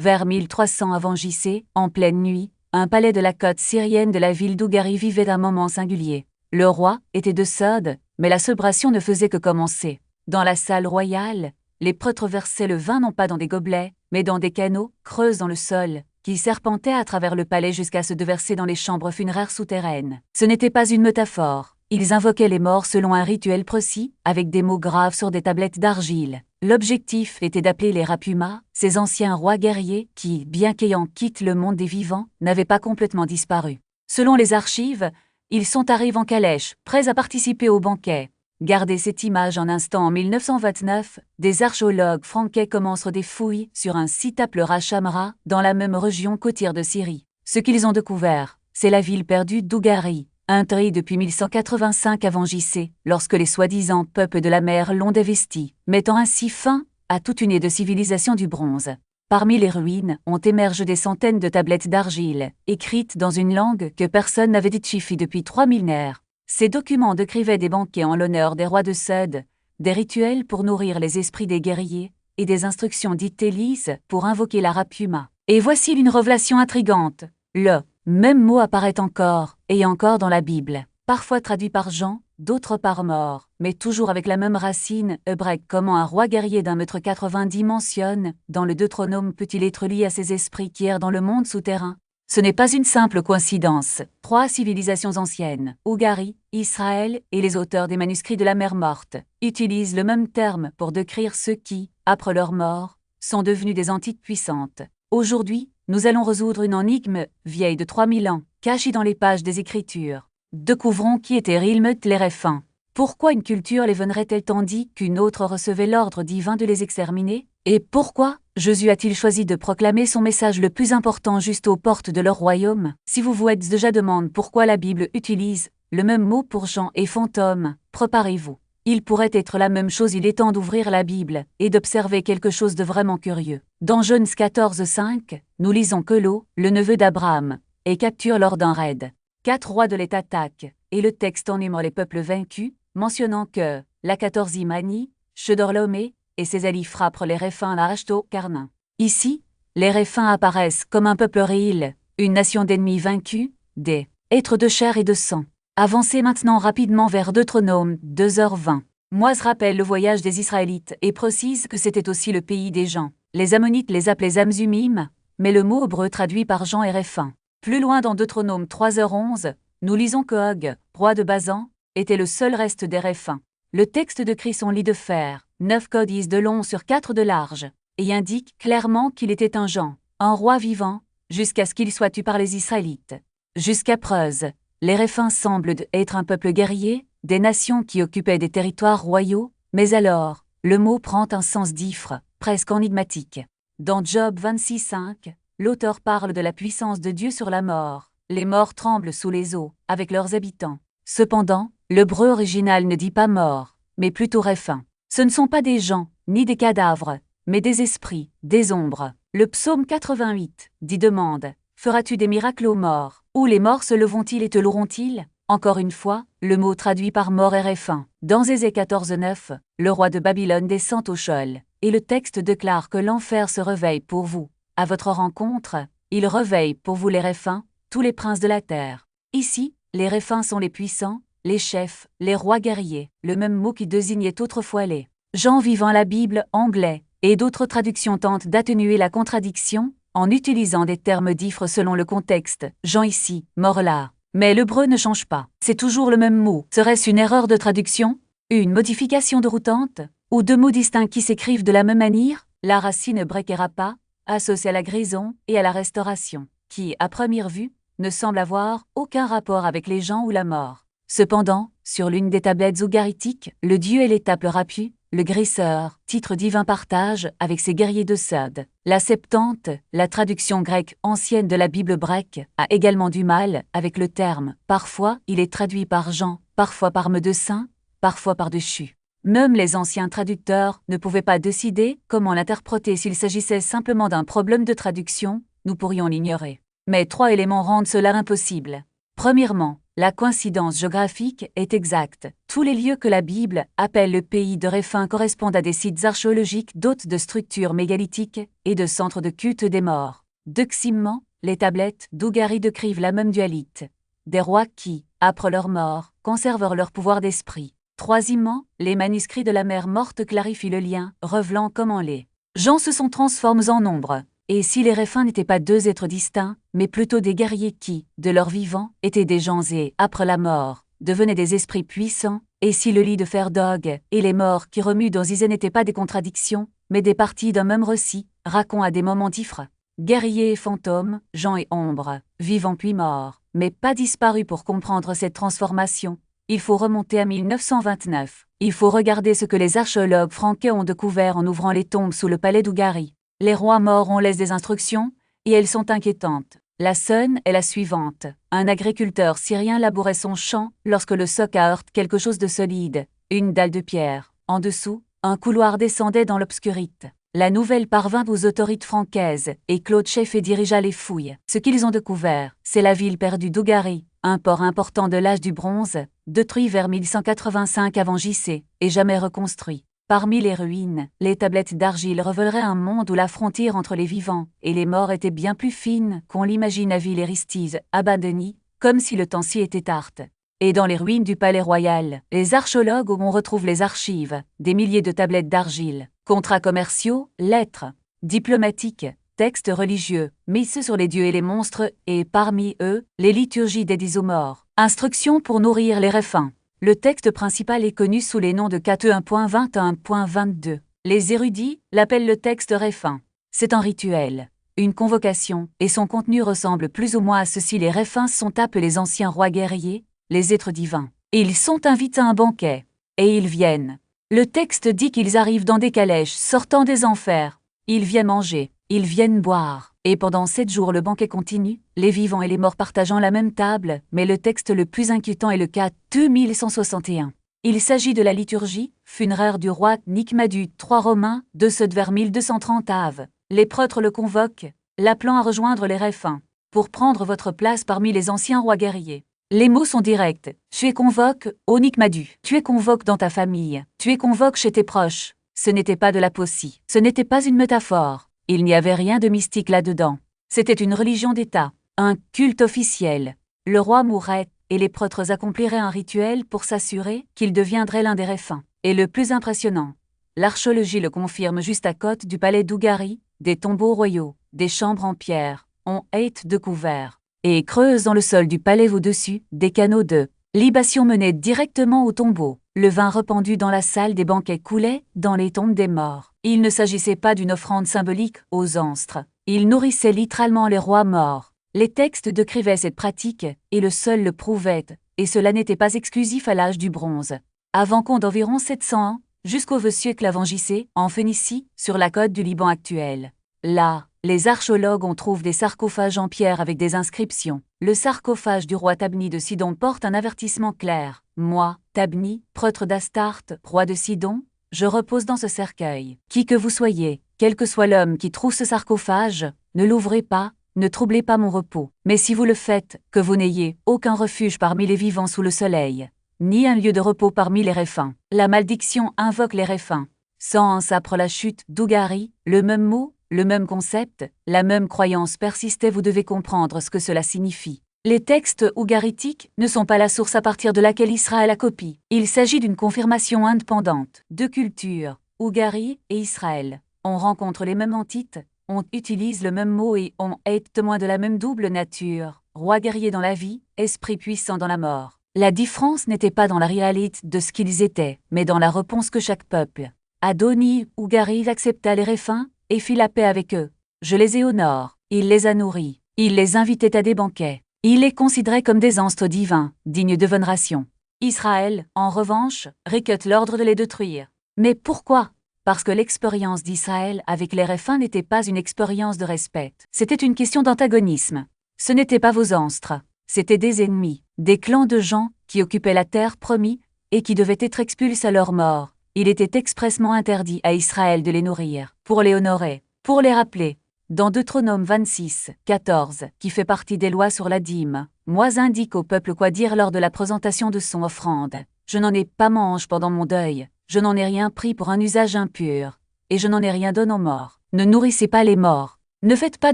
Vers 1300 avant JC, en pleine nuit, un palais de la côte syrienne de la ville d'Ougarie vivait un moment singulier. Le roi était de Sode, mais la célébration ne faisait que commencer. Dans la salle royale, les prêtres versaient le vin non pas dans des gobelets, mais dans des canaux, creux dans le sol, qui serpentaient à travers le palais jusqu'à se déverser dans les chambres funéraires souterraines. Ce n'était pas une métaphore. Ils invoquaient les morts selon un rituel précis, avec des mots graves sur des tablettes d'argile. L'objectif était d'appeler les Rapuma, ces anciens rois guerriers qui, bien qu'ayant quitté le monde des vivants, n'avaient pas complètement disparu. Selon les archives, ils sont arrivés en calèche, prêts à participer au banquet. Gardez cette image un instant. En 1929, des archéologues franquais commencent des fouilles sur un site appelé Rachamra, dans la même région côtière de Syrie. Ce qu'ils ont découvert, c'est la ville perdue d'Ougarie, interdite depuis 1185 avant JC, lorsque les soi-disant peuples de la mer l'ont dévestie, mettant ainsi fin à toute une ère de civilisation du bronze. Parmi les ruines ont émergé des centaines de tablettes d'argile, écrites dans une langue que personne n'avait déchiffrée depuis 3 millénaires. Ces documents décrivaient des banquets en l'honneur des rois de Sode, des rituels pour nourrir les esprits des guerriers, et des instructions dites Élise pour invoquer la Rapuma. Et voici une révélation intrigante. Le même mot apparaît encore, et encore dans la Bible, parfois traduit par Jean, d'autres par mort, mais toujours avec la même racine hébraïque. Comment un roi guerrier d'1,90 m mentionne, dans le Deutéronome, peut-il être lié à ces esprits qui errent dans le monde souterrain? Ce n'est pas une simple coïncidence. 3 civilisations anciennes, Ougarie, Israël et les auteurs des manuscrits de la mer Morte, utilisent le même terme pour décrire ceux qui, après leur mort, sont devenus des entités puissantes. Aujourd'hui, nous allons résoudre une énigme vieille de 3000 ans, cachée dans les pages des Écritures. Découvrons qui était Rilmut les Réphins. Pourquoi une culture les vénérait-elle tandis qu'une autre recevait l'ordre divin de les exterminer? Et pourquoi Jésus a-t-il choisi de proclamer son message le plus important juste aux portes de leur royaume? Si vous vous êtes déjà demandé pourquoi la Bible utilise le même mot pour Jean et fantôme, préparez-vous. Il pourrait être la même chose. Il est temps d'ouvrir la Bible et d'observer quelque chose de vraiment curieux. Dans Genèse 14:5, nous lisons que Lot, le neveu d'Abraham, est capturé lors d'un raid. 4 rois de l'État attaquent, et le texte énumère les peuples vaincus, mentionnant que la 14e année, Chedorlaomé et ses alliés frappent les Réphins à Ashto-Carnin. Ici, les Réphins apparaissent comme un peuple réel, une nation d'ennemis vaincus, des êtres de chair et de sang. Avancez maintenant rapidement vers Deutéronome 2h20. Moïse rappelle le voyage des Israélites et précise que c'était aussi le pays des gens. Les Ammonites les appelaient Zamzumim, mais le mot hébreu traduit par Jean est Réphin. Plus loin dans Deutéronome 3h11, nous lisons que Og, roi de Basan, était le seul reste des Réphins. Le texte décrit son lit de fer, 9 codices de long sur 4 de large, et indique clairement qu'il était un Jean, un roi vivant, jusqu'à ce qu'il soit tué par les Israélites. Jusqu'à Preuse, les Réphins semblent être un peuple guerrier, des nations qui occupaient des territoires royaux, mais alors, le mot prend un sens d'ifre, presque énigmatique. Dans Job 26:5, l'auteur parle de la puissance de Dieu sur la mort. Les morts tremblent sous les eaux, avec leurs habitants. Cependant, l'hébreu original ne dit pas mort, mais plutôt Réphins. Ce ne sont pas des gens, ni des cadavres, mais des esprits, des ombres. Le psaume 88 dit demande, feras-tu des miracles aux morts? Ou les morts se leveront-ils et te loueront-ils? Encore une fois, le mot traduit par mort est Réphins. Dans Ézé 14:9, le roi de Babylone descend au Sheol, et le texte déclare que l'enfer se réveille pour vous. À votre rencontre, il réveille pour vous les Réphins, tous les princes de la terre. Ici, les Réphins sont les puissants, les chefs, les rois guerriers, le même mot qui désignait autrefois les gens vivant. La Bible anglais et d'autres traductions tentent d'atténuer la contradiction en utilisant des termes d'ifre selon le contexte, Jean ici, mort là. Mais l'hébreu ne change pas, c'est toujours le même mot. Serait-ce une erreur de traduction? Une modification de routante? Ou 2 mots distincts qui s'écrivent de la même manière? La racine hébraïque est rapa, associée à la guérison et à la restauration, qui, à première vue, ne semble avoir aucun rapport avec les gens ou la mort. Cependant, sur l'une des tablettes ougaritiques, le dieu et l'étape Rapu, le grisseur, titre divin partage avec ses guerriers de Sode. La Septante, la traduction grecque ancienne de la Bible grecque, a également du mal avec le terme. Parfois, il est traduit par Jean, parfois par Médecin, parfois par dessus. Même les anciens traducteurs ne pouvaient pas décider comment l'interpréter. S'il s'agissait simplement d'un problème de traduction, nous pourrions l'ignorer. Mais 3 éléments rendent cela impossible. Premièrement, La coïncidence géographique est exacte. Tous les lieux que la Bible appelle le pays de Réphin correspondent à des sites archéologiques dotés de structures mégalithiques et de centres de culte des morts. Deuxièmement, les tablettes d'Ougari décrivent la même dualité. Des rois qui, après leur mort, conservèrent leur pouvoir d'esprit. Troisièmement, les manuscrits de la mère morte clarifient le lien, révélant comment les gens se sont transformés en nombre. Et si les Réphins n'étaient pas deux êtres distincts, mais plutôt des guerriers qui, de leur vivant, étaient des gens et, après la mort, devenaient des esprits puissants, et si le lit de fer d'Og et les morts qui remuent dans Isée n'étaient pas des contradictions, mais des parties d'un même récit, racontent à des moments différents. Guerriers et fantômes, gens et ombres, vivants puis morts, mais pas disparus pour comprendre cette transformation. Il faut remonter à 1929. Il faut regarder ce que les archéologues franquais ont découvert en ouvrant les tombes sous le palais d'Ougari. Les rois morts ont laissé des instructions, et elles sont inquiétantes. La scène est la suivante. Un agriculteur syrien labourait son champ lorsque le soc a heurté quelque chose de solide, une dalle de pierre. En dessous, un couloir descendait dans l'obscurité. La nouvelle parvint aux autorités franquaises, et Claude Cheffet dirigea les fouilles. Ce qu'ils ont découvert, c'est la ville perdue d'Ougari, un port important de l'âge du bronze, détruit vers 1185 avant JC, et jamais reconstruit. Parmi les ruines, les tablettes d'argile révéleraient un monde où la frontière entre les vivants et les morts était bien plus fine qu'on l'imagine à ville Éristise, abandonnée, comme si le temps s'y était tarte. Et dans les ruines du palais royal, les archéologues on retrouve les archives, des milliers de tablettes d'argile, contrats commerciaux, lettres, diplomatiques, textes religieux, mises sur les dieux et les monstres, et parmi eux, les liturgies des isomorphes, instructions pour nourrir les Réphins. Le texte principal est connu sous les noms de Cate 1.21.22. Les érudits l'appellent le texte Réphin. C'est un rituel, une convocation, et son contenu ressemble plus ou moins à ceci. Les Réphins sont appelés les anciens rois guerriers, les êtres divins. Ils sont invités à un banquet, et ils viennent. Le texte dit qu'ils arrivent dans des calèches sortant des enfers. Ils viennent manger, ils viennent boire. Et pendant 7 jours le banquet continue, les vivants et les morts partageant la même table, mais le texte le plus inquiétant est le cas 2161. Il s'agit de la liturgie funéraire du roi Nicmadu III romain, de ceux vers 1230 av. Les prêtres le convoquent, l'appelant à rejoindre les Réphins, pour prendre votre place parmi les anciens rois guerriers. Les mots sont directs. Tu es convoque, ô Nicmadu. Tu es convoque dans ta famille. Tu es convoque chez tes proches. Ce n'était pas de la poésie. Ce n'était pas une métaphore. Il n'y avait rien de mystique là-dedans. C'était une religion d'État, un culte officiel. Le roi mourrait, et les prêtres accompliraient un rituel pour s'assurer qu'il deviendrait l'un des Réphins. Et le plus impressionnant, l'archéologie le confirme juste à côté du palais d'Ougari, des tombeaux royaux, des chambres en pierre, ont été découverts. Et creusent dans le sol du palais au-dessus, des canaux de libation menaient directement au tombeau. Le vin répandu dans la salle des banquets coulait dans les tombes des morts. Il ne s'agissait pas d'une offrande symbolique aux anstres. Il nourrissait littéralement les rois morts. Les textes décrivaient cette pratique, et le seul le prouvait, et cela n'était pas exclusif à l'âge du bronze. Avant qu'on d'environ 700 ans, jusqu'au vieux siècle avant JC, en Phénicie, sur la côte du Liban actuel. Là, les archéologues on trouve des sarcophages en pierre avec des inscriptions. Le sarcophage du roi Tabni de Sidon porte un avertissement clair. Moi, Tabni, prêtre d'Astarte, roi de Sidon, je repose dans ce cercueil. Qui que vous soyez, quel que soit l'homme qui trouve ce sarcophage, ne l'ouvrez pas, ne troublez pas mon repos. Mais si vous le faites, que vous n'ayez aucun refuge parmi les vivants sous le soleil, ni un lieu de repos parmi les Réphins. La malédiction invoque les Réphins. Sans après la chute d'Ougari, le même mot, le même concept, la même croyance persistait. Vous devez comprendre ce que cela signifie. Les textes ougaritiques ne sont pas la source à partir de laquelle Israël a copié. Il s'agit d'une confirmation indépendante. Deux cultures, Ougari et Israël. On rencontre les mêmes entités, on utilise le même mot et on est témoin de la même double nature. Roi guerrier dans la vie, esprit puissant dans la mort. La différence n'était pas dans la réalité de ce qu'ils étaient, mais dans la réponse que chaque peuple. Adoni, Ougari accepta les Réphins et fit la paix avec eux. Je les ai honore, il les a nourris, il les invitait à des banquets. Il les considérait comme des anstres divins, dignes de vénération. Israël, en revanche, récute l'ordre de les détruire. Mais pourquoi? Parce que l'expérience d'Israël avec les Réphins n'était pas une expérience de respect. C'était une question d'antagonisme. Ce n'étaient pas vos anstres. C'étaient des ennemis, des clans de gens qui occupaient la terre promise et qui devaient être expulsés à leur mort. Il était expressément interdit à Israël de les nourrir, pour les honorer, pour les rappeler. Dans Deutéronome 26, 14, qui fait partie des lois sur la dîme, Moi indique au peuple quoi dire lors de la présentation de son offrande. Je n'en ai pas mange pendant mon deuil, je n'en ai rien pris pour un usage impur, et je n'en ai rien donné aux morts. Ne nourrissez pas les morts. Ne faites pas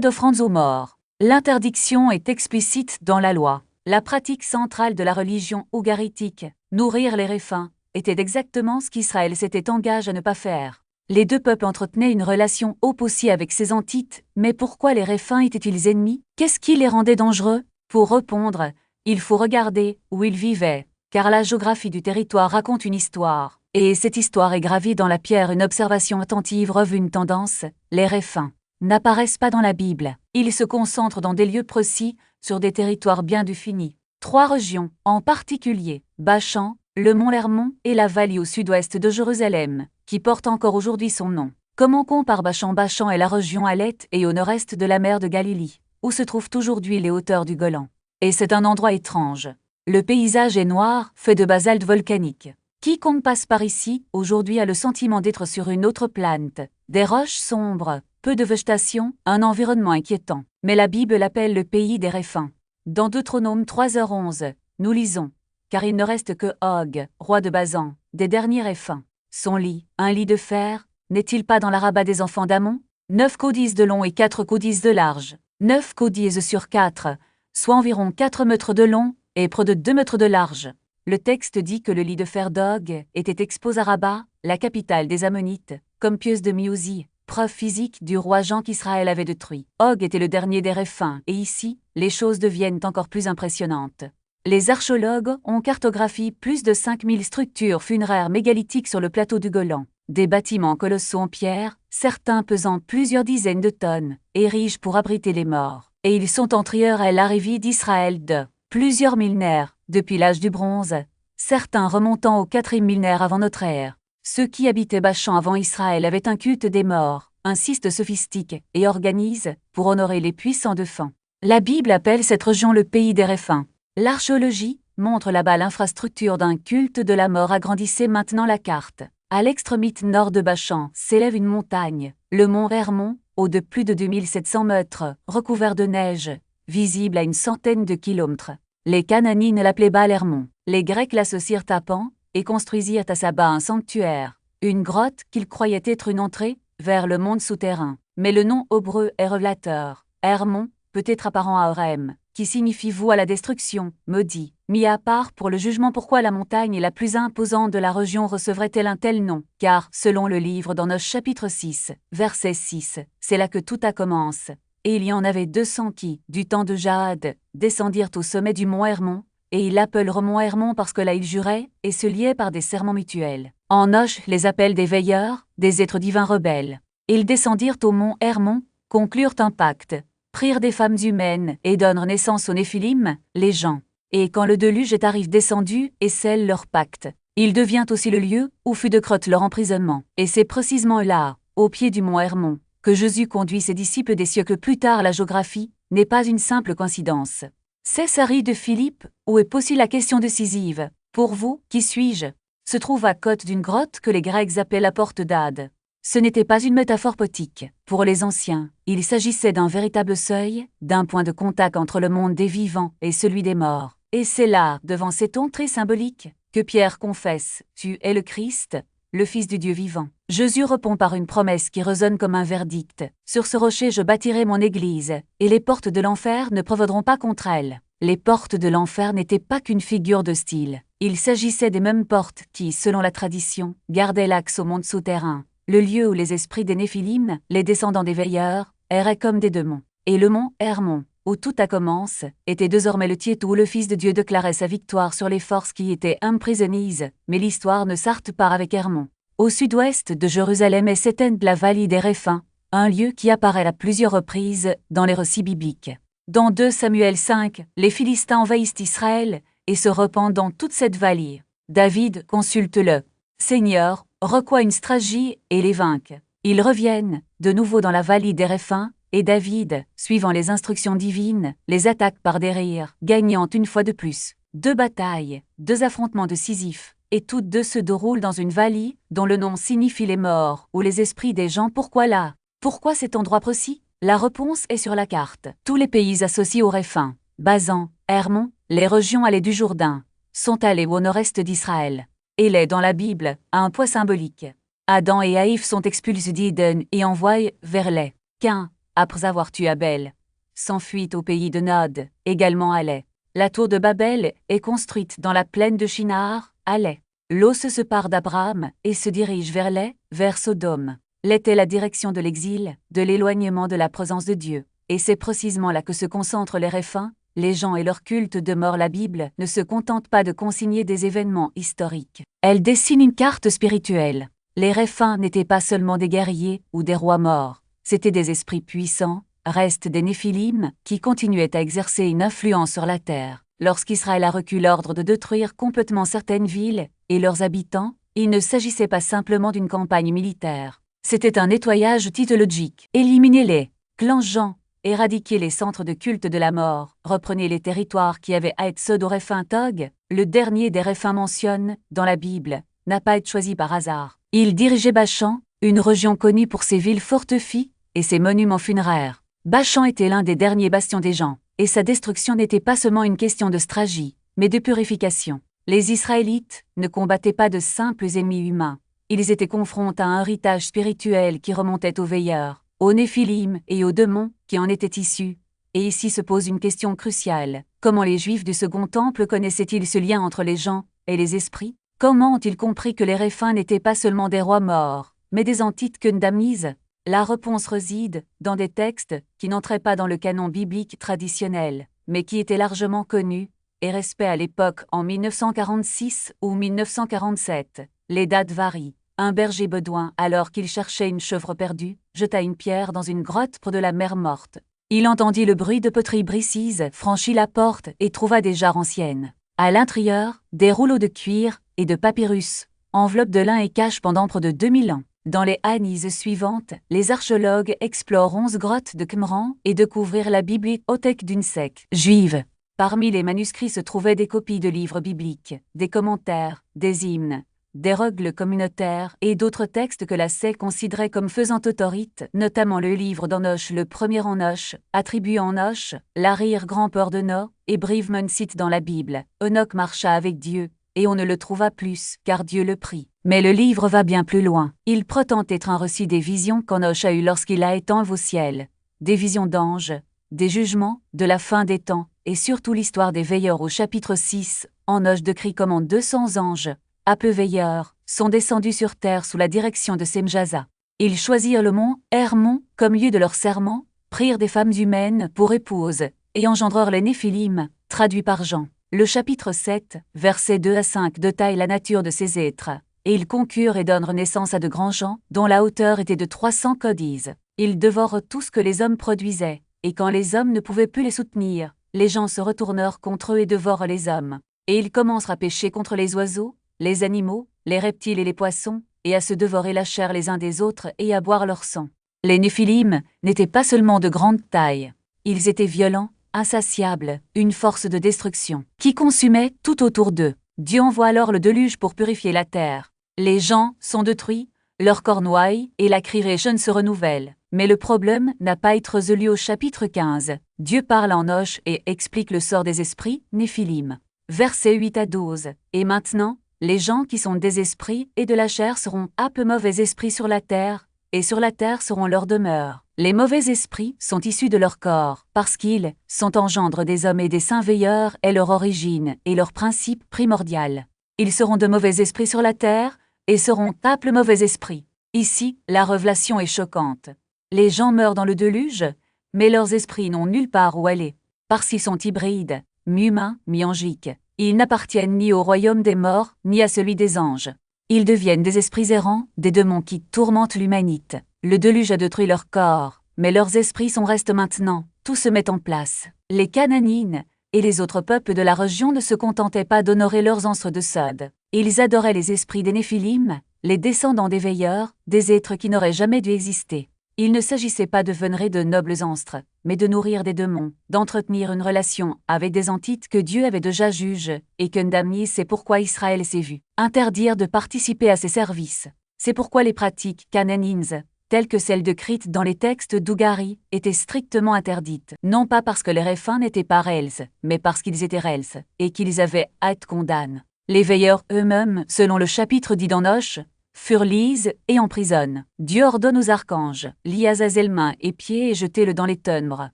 d'offrandes aux morts. L'interdiction est explicite dans la loi. La pratique centrale de la religion ougaritique, nourrir les réfins, était exactement ce qu'Israël s'était engagé à ne pas faire. Les deux peuples entretenaient une relation opposée avec ces entités, mais pourquoi les réfins étaient-ils ennemis? Qu'est-ce qui les rendait dangereux? Pour répondre, il faut regarder où ils vivaient, car la géographie du territoire raconte une histoire, et cette histoire est gravée dans la pierre. Une observation attentive revue une tendance, les réfins n'apparaissent pas dans la Bible. Ils se concentrent dans des lieux précis, sur des territoires bien définis. 3 régions, en particulier, Bachan, le mont Hermon et la vallée au sud-ouest de Jérusalem, qui porte encore aujourd'hui son nom. Comme on compare Bachan? Bachan est la région à l'est et au nord-est de la mer de Galilée, où se trouvent aujourd'hui les hauteurs du Golan. Et c'est un endroit étrange. Le paysage est noir, fait de basalte volcanique. Quiconque passe par ici, aujourd'hui a le sentiment d'être sur une autre planète. Des roches sombres, peu de végétation, un environnement inquiétant. Mais la Bible l'appelle le pays des réfins. Dans Deutéronome 3h11, nous lisons « Car il ne reste que Og, roi de Basan, des derniers réfins. Son lit, un lit de fer, n'est-il pas dans l'Araba des enfants d'Amon? 9 codices de long et 4 codices de large. 9 codices sur 4, soit environ 4 mètres de long et près de 2 mètres de large. » Le texte dit que le lit de fer d'Og était exposé à Rabat, la capitale des Ammonites, comme pièce de Miouzi, preuve physique du roi Jean qu'Israël avait détruit. Og était le dernier des réfins, et ici, les choses deviennent encore plus impressionnantes. Les archéologues ont cartographié plus de 5000 structures funéraires mégalithiques sur le plateau du Golan. Des bâtiments colossaux en pierre, certains pesant plusieurs dizaines de tonnes, érigés pour abriter les morts. Et ils sont antérieurs à l'arrivée d'Israël de plusieurs millénaires, depuis l'âge du bronze, certains remontant au 4e millénaire avant notre ère. Ceux qui habitaient Bachan avant Israël avaient un culte des morts, un système sophistique, et organisent, pour honorer les puissants défunts. La Bible appelle cette région le pays des réfins. L'archéologie montre là-bas l'infrastructure d'un culte de la mort. Agrandissez maintenant la carte. À l'extrémité nord de Bachan s'élève une montagne, le mont Hermon, haut de plus de 2700 mètres, recouvert de neige, visible à une centaine de kilomètres. Les Canaanites l'appelaient Baal Hermon. Les Grecs l'associèrent à Pan et construisirent à sa base un sanctuaire, une grotte qu'ils croyaient être une entrée vers le monde souterrain. Mais le nom hébreu est révélateur. Hermon peut être apparent à Orem, qui signifie voie à la destruction, maudit, mis à part pour le jugement. Pourquoi la montagne la plus imposante de la région recevrait-elle un tel nom? Car, selon le livre dans notre chapitre 6, verset 6, c'est là que tout a commencé. Et il y en avait 200 qui, du temps de Jahad, descendirent au sommet du mont Hermon, et ils l'appellent mont Hermon parce que là ils juraient, et se liaient par des serments mutuels. En Noche les appelle des veilleurs, des êtres divins rebelles. Ils descendirent au mont Hermon, conclurent un pacte, prirent des femmes humaines et donnèrent naissance aux Néphilim, les gens. Et quand le déluge est arrivé descendu et scelle leur pacte, il devient aussi le lieu où fut de crotte leur emprisonnement. Et c'est précisément là, au pied du mont Hermon, que Jésus conduit ses disciples des siècles plus tard. La géographie n'est pas une simple coïncidence. Césarée de Philippe, où est posée la question décisive. Pour vous, qui suis-je? Se trouve à côte d'une grotte que les Grecs appellent la porte d'Ade. Ce n'était pas une métaphore poétique. Pour les anciens, il s'agissait d'un véritable seuil, d'un point de contact entre le monde des vivants et celui des morts. Et c'est là, devant cette entrée symbolique, que Pierre confesse « Tu es le Christ, le Fils du Dieu vivant ». Jésus répond par une promesse qui résonne comme un verdict. « Sur ce rocher je bâtirai mon église, et les portes de l'enfer ne prévaudront pas contre elle. » Les portes de l'enfer n'étaient pas qu'une figure de style. Il s'agissait des mêmes portes qui, selon la tradition, gardaient l'accès au monde souterrain, le lieu où les esprits des Néphilim, les descendants des veilleurs, erraient comme des démons. Et le mont Hermon, où tout a commencé, était désormais le lieu où le Fils de Dieu déclarait sa victoire sur les forces qui étaient emprisonnées. Mais l'histoire ne s'arrête pas avec Hermon. Au sud-ouest de Jérusalem est s'étend la vallée des Réphins, un lieu qui apparaît à plusieurs reprises dans les récits bibliques. Dans 2 Samuel 5, les Philistins envahissent Israël et se répandent dans toute cette vallée. David consulte le Seigneur, reçoit une stratégie et les vainque. Ils reviennent, de nouveau dans la vallée des Réphins, et David, suivant les instructions divines, les attaque par derrière, gagnant une fois de plus. 2 batailles, 2 affrontements décisifs, et toutes 2 se déroulent dans une vallée dont le nom signifie les morts ou les esprits des gens. Pourquoi là? Pourquoi cet endroit précis? La réponse est sur la carte. Tous les pays associés aux Réphins, Basan, Hermon, les régions allées du Jourdain, sont allées au nord-est d'Israël. Élai dans la Bible a un poids symbolique. Adam et Haïf sont expulsés d'Éden et envoyés vers Lais. Cain, après avoir tué Abel, s'enfuit au pays de Nod, également à Lais. La tour de Babel est construite dans la plaine de Shinar, à Lais. Lot se sépare d'Abraham et se dirige vers Lais, vers Sodome. Lais est la direction de l'exil, de l'éloignement de la présence de Dieu. Et c'est précisément là que se concentrent les Réphins. Les gens et leur culte demeurent. La Bible ne se contente pas de consigner des événements historiques. Elle dessine une carte spirituelle. Les Réphins n'étaient pas seulement des guerriers ou des rois morts, c'étaient des esprits puissants, restes des Néphilim, qui continuaient à exercer une influence sur la terre. Lorsqu'Israël a reçu l'ordre de détruire complètement certaines villes et leurs habitants, il ne s'agissait pas simplement d'une campagne militaire. C'était un nettoyage titologique. Éliminez les clans Jean, éradiquer les centres de culte de la mort, reprenez les territoires qui avaient à être ceux d'Oréphin Tog, le dernier des Réphins mentionne, dans la Bible, n'a pas été choisi par hasard. Il dirigeait Bachan, une région connue pour ses villes fortifiées et ses monuments funéraires. Bachan était l'un des derniers bastions des gens, et sa destruction n'était pas seulement une question de stratégie, mais de purification. Les Israélites ne combattaient pas de simples ennemis humains. Ils étaient confrontés à un héritage spirituel qui remontait aux veilleurs, aux Néphilim et aux démons qui en étaient issus. Et ici se pose une question cruciale. Comment les Juifs du Second Temple connaissaient-ils ce lien entre les gens et les esprits? Comment ont-ils compris que les Réphins n'étaient pas seulement des rois morts, mais des entités condamnées? La réponse réside dans des textes qui n'entraient pas dans le canon biblique traditionnel, mais qui étaient largement connus et respectés à l'époque en 1946 ou 1947. Les dates varient. Un berger bédouin, alors qu'il cherchait une chèvre perdue, jeta une pierre dans une grotte près de la mer Morte. Il entendit le bruit de poteries précises, franchit la porte et trouva des jarres anciennes. À l'intérieur, des rouleaux de cuir et de papyrus, enveloppes de lin et caches pendant près de 2000 ans. Dans les années suivantes, les archéologues explorent 11 grottes de Qumran et découvrirent la bibliothèque d'une secte juive. Parmi les manuscrits se trouvaient des copies de livres bibliques, des commentaires, des hymnes, des règles communautaires et d'autres textes que la secte considérait comme faisant autorité, notamment le livre d'Enoch, le premier Enoch, attribué à Enoch, l'arrière-grand-père de Noé, et brièvement cite dans la Bible. Enoch marcha avec Dieu, et on ne le trouva plus, car Dieu le prit. Mais le livre va bien plus loin. Il prétend être un récit des visions qu'Enoch a eues lorsqu'il a été enlevé au ciel, des visions d'anges, des jugements, de la fin des temps, et surtout l'histoire des veilleurs au chapitre 6, Enoch décrit comment 200 anges, peu veilleurs, sont descendus sur terre sous la direction de Semjaza. Ils choisirent le mont Hermon comme lieu de leur serment, prirent des femmes humaines pour épouses, et engendrèrent les Néphilim, traduit par Jean. Le chapitre 7, versets 2 à 5 détaille la nature de ces êtres, et ils concurrent et donnent naissance à de grands gens, dont la hauteur était de 300 codices. Ils dévorent tout ce que les hommes produisaient, et quand les hommes ne pouvaient plus les soutenir, les gens se retournèrent contre eux et dévorent les hommes. Et ils commencèrent à pécher contre les oiseaux, les animaux, les reptiles et les poissons, et à se dévorer la chair les uns des autres et à boire leur sang. Les Néphilim n'étaient pas seulement de grande taille, ils étaient violents, insatiables, une force de destruction, qui consumait tout autour d'eux. Dieu envoie alors le déluge pour purifier la terre. Les gens sont détruits, leur corps noie et la création se renouvelle. Mais le problème n'a pas été résolu au chapitre 15. Dieu parle en Enoch et explique le sort des esprits, Néphilim. Versets 8 à 12. Et maintenant, les gens qui sont des esprits et de la chair seront peu mauvais esprits sur la terre, et sur la terre seront leur demeure. Les mauvais esprits sont issus de leur corps, parce qu'ils sont engendres des hommes et des saints veilleurs est leur origine et leur principe primordial. Ils seront de mauvais esprits sur la terre, et seront le mauvais esprit. Ici, la révélation est choquante. Les gens meurent dans le déluge, mais leurs esprits n'ont nulle part où aller, parce qu'ils sont hybrides, mi-humains, mi-angiques. Ils n'appartiennent ni au royaume des morts, ni à celui des anges. Ils deviennent des esprits errants, des démons qui tourmentent l'humanité. Le déluge a détruit leur corps, mais leurs esprits sont restés maintenant. Tout se met en place. Les Cananéens et les autres peuples de la région ne se contentaient pas d'honorer leurs ancêtres de Sod. Ils adoraient les esprits des Néphilim, les descendants des veilleurs, des êtres qui n'auraient jamais dû exister. Il ne s'agissait pas de vénérer de nobles ancêtres, mais de nourrir des démons, d'entretenir une relation avec des entités que Dieu avait déjà jugées et condamnées. C'est pourquoi Israël s'est vu interdire de participer à ses services. C'est pourquoi les pratiques cananéennes telles que celles de Crite dans les textes d'Ougari, étaient strictement interdites, non pas parce que les réfins n'étaient pas rels, mais parce qu'ils étaient rels, et qu'ils avaient à être condamnés. Les veilleurs eux-mêmes, selon le chapitre dit d'Enoch, furent lises et emprisonnés. Dieu ordonne aux archanges, liez Azazel mains et pieds et jetez-le dans les ténèbres,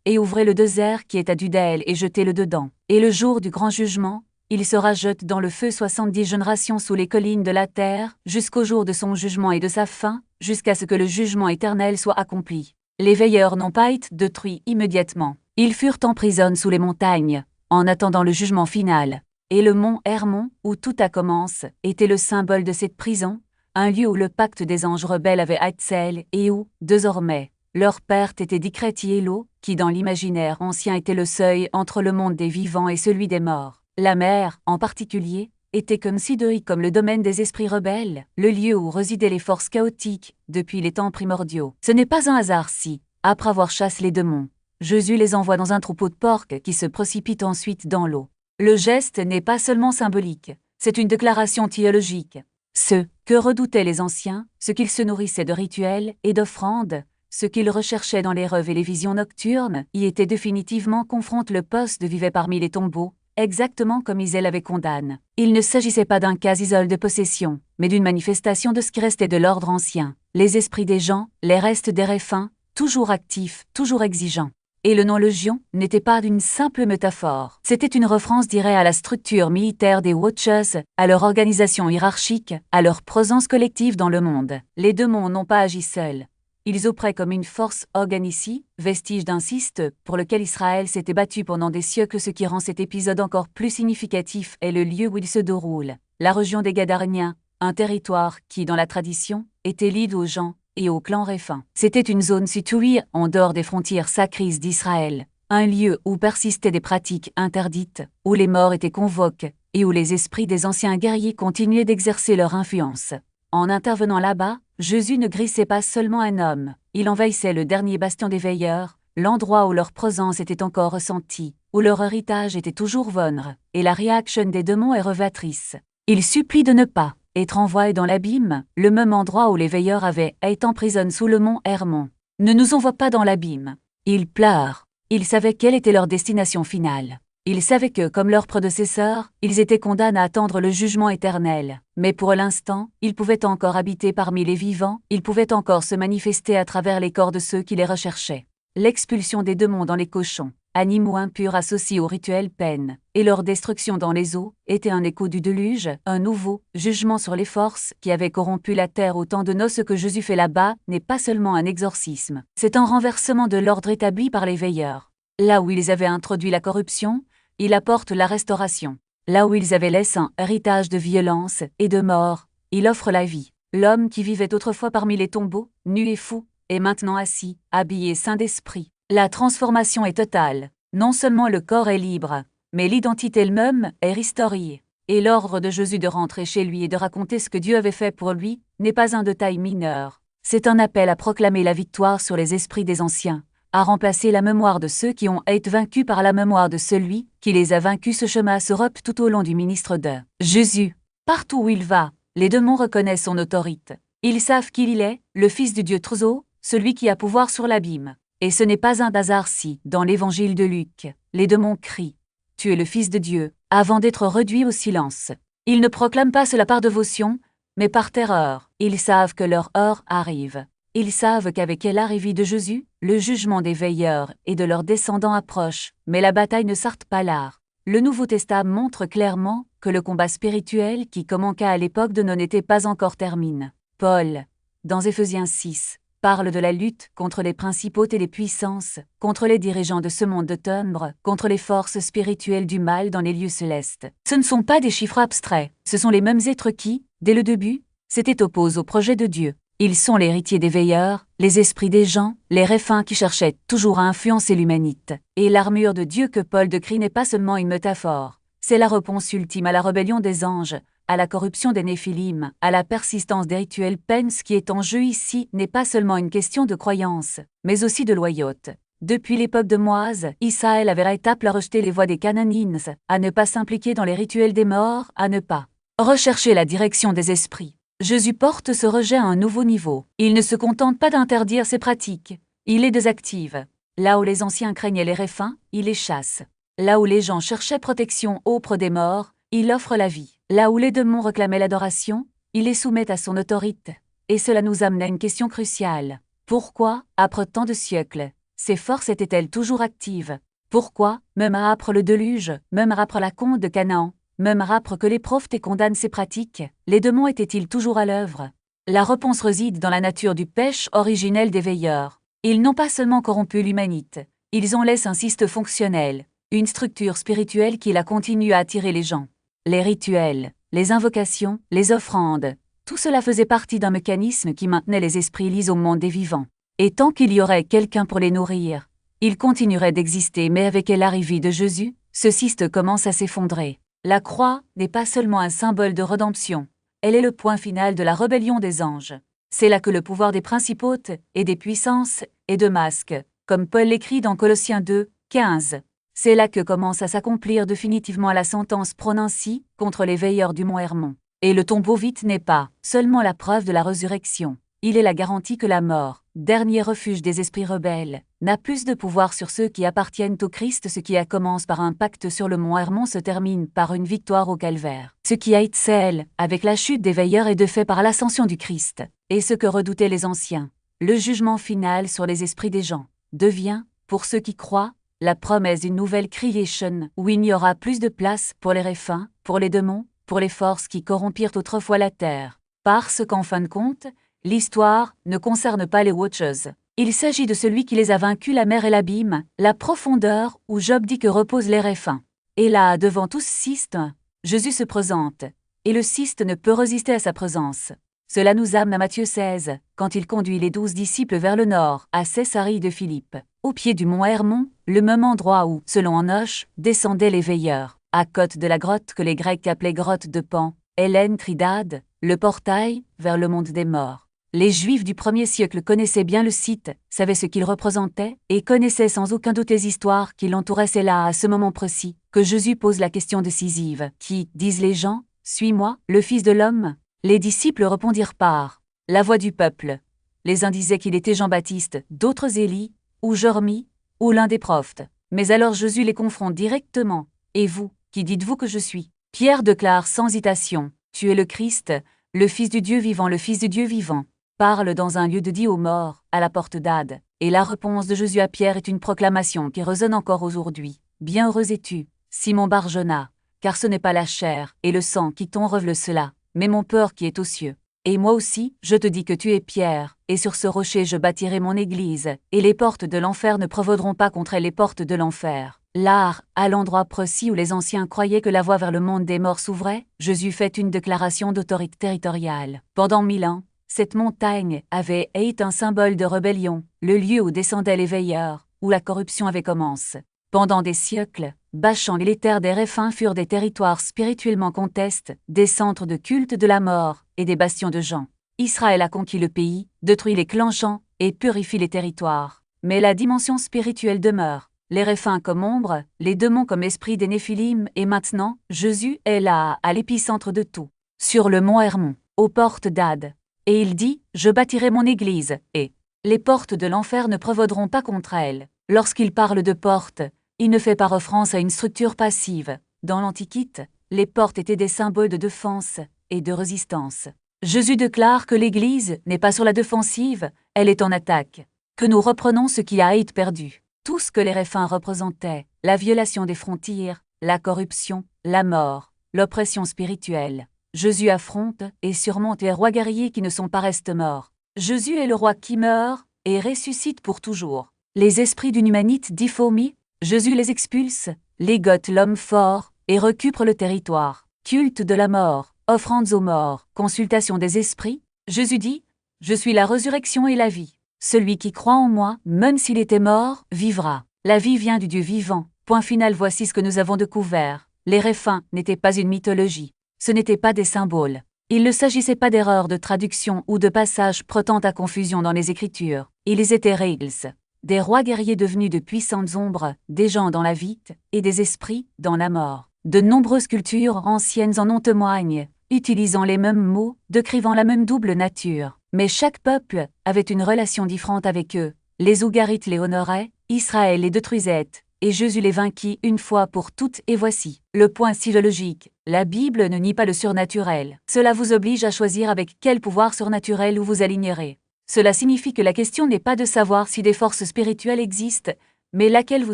et ouvrez le désert qui est à Dudaël et jetez-le dedans. Et le jour du grand jugement, il sera jeté dans le feu 70 générations sous les collines de la terre, jusqu'au jour de son jugement et de sa fin, jusqu'à ce que le jugement éternel soit accompli. Les veilleurs n'ont pas été détruits immédiatement. Ils furent emprisonnés sous les montagnes, en attendant le jugement final. Et le mont Hermon, où tout a commencé, était le symbole de cette prison, un lieu où le pacte des anges rebelles avait été scellé et où, désormais, leur perte était Dicretiello, qui dans l'imaginaire ancien était le seuil entre le monde des vivants et celui des morts. La mer, en particulier, était considérée comme le domaine des esprits rebelles, le lieu où résidaient les forces chaotiques depuis les temps primordiaux. Ce n'est pas un hasard si, après avoir chassé les démons, Jésus les envoie dans un troupeau de porcs qui se précipite ensuite dans l'eau. Le geste n'est pas seulement symbolique, c'est une déclaration théologique. Ce que redoutaient les anciens, ce qu'ils se nourrissaient de rituels et d'offrandes, ce qu'ils recherchaient dans les rêves et les visions nocturnes, y était définitivement confronté. Le poste vivait parmi les tombeaux, exactement comme Isel avait condamné. Il ne s'agissait pas d'un cas isolé de possession, mais d'une manifestation de ce qui restait de l'ordre ancien, les esprits des gens, les restes des réfins, toujours actifs, toujours exigeants. Et le nom Légion n'était pas d'une simple métaphore. C'était une référence directe à la structure militaire des Watchers, à leur organisation hiérarchique, à leur présence collective dans le monde. Les démons n'ont pas agi seuls. Ils opéraient comme une force organicie, vestige d'un système pour lequel Israël s'était battu pendant des siècles. Ce qui rend cet épisode encore plus significatif est le lieu où il se déroule, la région des Gadarniens, un territoire qui, dans la tradition, était lié aux gens et au clan Réphin. C'était une zone située en dehors des frontières sacrées d'Israël, un lieu où persistaient des pratiques interdites, où les morts étaient convoqués et où les esprits des anciens guerriers continuaient d'exercer leur influence. En intervenant là-bas, Jésus ne grissait pas seulement un homme, il envahissait le dernier bastion des veilleurs, l'endroit où leur présence était encore ressentie, où leur héritage était toujours vôtre, et la réaction des démons est révélatrice. Il supplie de ne pas être envoyé dans l'abîme, le même endroit où les veilleurs avaient été emprisonnés sous le mont Hermon. Ne nous envoie pas dans l'abîme. Ils pleurent. Ils savaient quelle était leur destination finale. Ils savaient que, comme leurs prédécesseurs, ils étaient condamnés à attendre le jugement éternel. Mais pour l'instant, ils pouvaient encore habiter parmi les vivants, ils pouvaient encore se manifester à travers les corps de ceux qui les recherchaient. L'expulsion des démons dans les cochons, animaux impurs associés au rituel peine, et leur destruction dans les eaux, était un écho du déluge, un nouveau jugement sur les forces qui avaient corrompu la terre au temps de Noé. Ce que Jésus fait là-bas n'est pas seulement un exorcisme, c'est un renversement de l'ordre établi par les veilleurs. Là où ils avaient introduit la corruption, il apporte la restauration. Là où ils avaient laissé un héritage de violence et de mort, il offre la vie. L'homme qui vivait autrefois parmi les tombeaux, nu et fou, est maintenant assis, habillé saint d'esprit. La transformation est totale. Non seulement le corps est libre, mais l'identité elle-même est restaurée. Et l'ordre de Jésus de rentrer chez lui et de raconter ce que Dieu avait fait pour lui n'est pas un détail mineur. C'est un appel à proclamer la victoire sur les esprits des anciens, à remplacer la mémoire de ceux qui ont été vaincus par la mémoire de celui qui les a vaincus. Ce chemin se repère tout au long du ministre de Jésus. Partout où il va, les démons reconnaissent son autorité. Ils savent qu'il est, le Fils du Dieu Trozo, celui qui a pouvoir sur l'abîme. Et ce n'est pas un hasard si, dans l'évangile de Luc, les démons crient « Tu es le Fils de Dieu », avant d'être réduits au silence. Ils ne proclament pas cela par dévotion, mais par terreur. Ils savent que leur heure arrive. Ils savent qu'avec l'arrivée de Jésus, le jugement des veilleurs et de leurs descendants approche, mais la bataille ne s'arrête pas là. Le Nouveau Testament montre clairement que le combat spirituel qui commença à l'époque de Noé n'était pas encore terminé. Paul, dans Éphésiens 6, parle de la lutte contre les principautés et les puissances, contre les dirigeants de ce monde de ténèbres, contre les forces spirituelles du mal dans les lieux célestes. Ce ne sont pas des chiffres abstraits, ce sont les mêmes êtres qui, dès le début, s'étaient opposés au projet de Dieu. Ils sont l'héritier des veilleurs, les esprits des gens, les réfins qui cherchaient toujours à influencer l'humanité. Et l'armure de Dieu que Paul décrit n'est pas seulement une métaphore, c'est la réponse ultime à la rébellion des anges, à la corruption des Néphilim, à la persistance des rituels peines. Ce qui est en jeu ici n'est pas seulement une question de croyance, mais aussi de loyauté. Depuis l'époque de Moïse, Israël avait étape à rejeter les voies des Cananéens, à ne pas s'impliquer dans les rituels des morts, à ne pas rechercher la direction des esprits. Jésus porte ce rejet à un nouveau niveau. Il ne se contente pas d'interdire ces pratiques, il les désactive. Là où les anciens craignaient les réfins, il les chasse. Là où les gens cherchaient protection auprès des morts, il offre la vie. Là où les démons réclamaient l'adoration, il les soumet à son autorité. Et cela nous amène à une question cruciale. Pourquoi, après tant de siècles, ces forces étaient-elles toujours actives? Pourquoi, même après le déluge, même après la conque de Canaan, même après que les prophètes condamnent ces pratiques, les démons étaient-ils toujours à l'œuvre? La réponse réside dans la nature du péché originel des veilleurs. Ils n'ont pas seulement corrompu l'humanité, ils ont laissé un système fonctionnel, une structure spirituelle qui la continue à attirer les gens. Les rituels, les invocations, les offrandes, tout cela faisait partie d'un mécanisme qui maintenait les esprits liés au monde des vivants. Et tant qu'il y aurait quelqu'un pour les nourrir, ils continueraient d'exister, mais avec l'arrivée de Jésus, ce système commence à s'effondrer. La croix n'est pas seulement un symbole de rédemption, elle est le point final de la rébellion des anges. C'est là que le pouvoir des principautés et des puissances et de masques, comme Paul l'écrit dans Colossiens 2, 15. C'est là que commence à s'accomplir définitivement la sentence prononcée contre les veilleurs du mont Hermon. Et le tombeau vide n'est pas seulement la preuve de la résurrection, il est la garantie que la mort, dernier refuge des esprits rebelles, n'a plus de pouvoir sur ceux qui appartiennent au Christ. Ce qui a commencé par un pacte sur le mont Hermon se termine par une victoire au calvaire. Ce qui a été celle, avec la chute des veilleurs, est de fait par l'ascension du Christ. Et ce que redoutaient les anciens, le jugement final sur les esprits des gens, devient, pour ceux qui croient, la promesse d'une nouvelle création où il n'y aura plus de place pour les réfins, pour les démons, pour les forces qui corrompirent autrefois la terre. Parce qu'en fin de compte, l'histoire ne concerne pas les Watchers. Il s'agit de celui qui les a vaincus, la mer et l'abîme, la profondeur où Job dit que reposent les réfins. Et là, devant tout ce système, Jésus se présente, et le système ne peut résister à sa présence. Cela nous amène à Matthieu 16, quand il conduit les 12 disciples vers le nord, à Césarée de Philippe, au pied du mont Hermon, le même endroit où, selon Enoch, descendaient les veilleurs, à côte de la grotte que les Grecs appelaient grotte de Pan, Hélène Tridade, le portail vers le monde des morts. Les Juifs du 1er siècle connaissaient bien le site, savaient ce qu'il représentait, et connaissaient sans aucun doute les histoires qui l'entouraient. C'est là, à ce moment précis, que Jésus pose la question décisive. Qui, disent les gens, suis-moi, le Fils de l'homme? Les disciples répondirent par la voix du peuple. Les uns disaient qu'il était Jean-Baptiste, d'autres Élie, ou Jeremie, ou l'un des prophètes. Mais alors Jésus les confronte directement. Et vous, qui dites-vous que je suis? Pierre déclare sans hésitation, tu es le Christ, le Fils du Dieu vivant, le Fils du Dieu vivant. Parle dans un lieu dédié aux morts, à la porte d'Ade. Et la réponse de Jésus à Pierre est une proclamation qui résonne encore aujourd'hui. Bienheureux es-tu, Simon Bar-Jonas, car ce n'est pas la chair et le sang qui t'ont révélé cela, mais mon Père qui est aux cieux. Et moi aussi, je te dis que tu es Pierre, et sur ce rocher je bâtirai mon église, et les portes de l'enfer ne prévaudront pas contre les portes de l'enfer. Là, à l'endroit précis où les anciens croyaient que la voie vers le monde des morts s'ouvrait, Jésus fait une déclaration d'autorité territoriale. Pendant 1000 ans, cette montagne avait été un symbole de rébellion, le lieu où descendaient les veilleurs, où la corruption avait commencé. Pendant des siècles, Bachan et les terres des Réphins furent des territoires spirituellement contestes, des centres de culte de la mort et des bastions de Jean. Israël a conquis le pays, détruit les clans Jean et purifie les territoires. Mais la dimension spirituelle demeure. Les Réphins comme ombre, les démons comme esprit des Néphilim, et maintenant, Jésus est là, à l'épicentre de tout, sur le mont Hermon, aux portes d'Ade. Et il dit, je bâtirai mon église, et les portes de l'enfer ne prévaudront pas contre elle. Lorsqu'il parle de portes, il ne fait pas référence à une structure passive. Dans l'Antiquité, les portes étaient des symboles de défense et de résistance. Jésus déclare que l'Église n'est pas sur la défensive, elle est en attaque. Que nous reprenons ce qui a été perdu. Tout ce que les Réphins représentaient, la violation des frontières, la corruption, la mort, l'oppression spirituelle. Jésus affronte et surmonte les rois guerriers qui ne sont pas restés morts. Jésus est le roi qui meurt et ressuscite pour toujours. Les esprits d'une humanité difformée, Jésus les expulse, légote l'homme fort et récupère le territoire. Culte de la mort, offrandes aux morts, consultation des esprits. Jésus dit, je suis la résurrection et la vie. Celui qui croit en moi, même s'il était mort, vivra. La vie vient du Dieu vivant. Point final, voici ce que nous avons découvert. Les Réphins n'étaient pas une mythologie. Ce n'étaient pas des symboles. Il ne s'agissait pas d'erreurs de traduction ou de passages prêtant à confusion dans les Écritures. Ils étaient réels. Des rois guerriers devenus de puissantes ombres, des gens dans la vie et des esprits dans la mort. De nombreuses cultures anciennes en témoignent. utilisant les mêmes mots, décrivant la même double nature. Mais chaque peuple avait une relation différente avec eux. Les Ougarites les honoraient, Israël les détruisait, et Jésus les vainquit une fois pour toutes. Et voici le point philologique. La Bible ne nie pas le surnaturel. Cela vous oblige à choisir avec quel pouvoir surnaturel vous vous alignerez. Cela signifie que la question n'est pas de savoir si des forces spirituelles existent, mais laquelle vous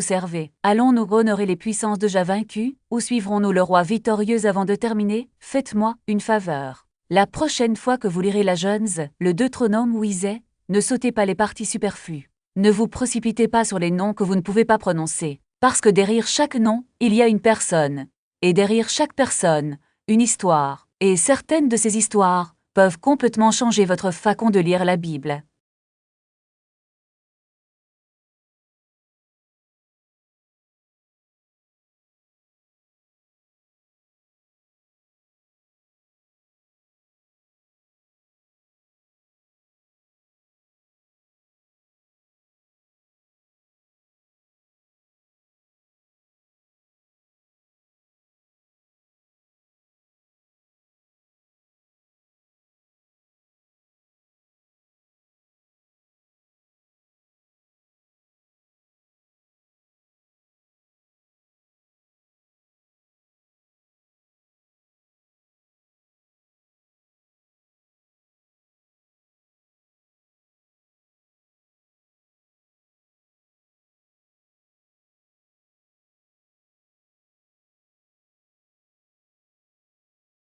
servez. Allons-nous honorer les puissances déjà vaincues, ou suivrons-nous le roi victorieux? Avant de terminer, faites-moi une faveur. La prochaine fois que vous lirez la Genèse, le Deutéronome ou Isaïe, ne sautez pas les parties superflues. Ne vous précipitez pas sur les noms que vous ne pouvez pas prononcer, parce que derrière chaque nom, il y a une personne. Et derrière chaque personne, une histoire. Et certaines de ces histoires peuvent complètement changer votre façon de lire la Bible.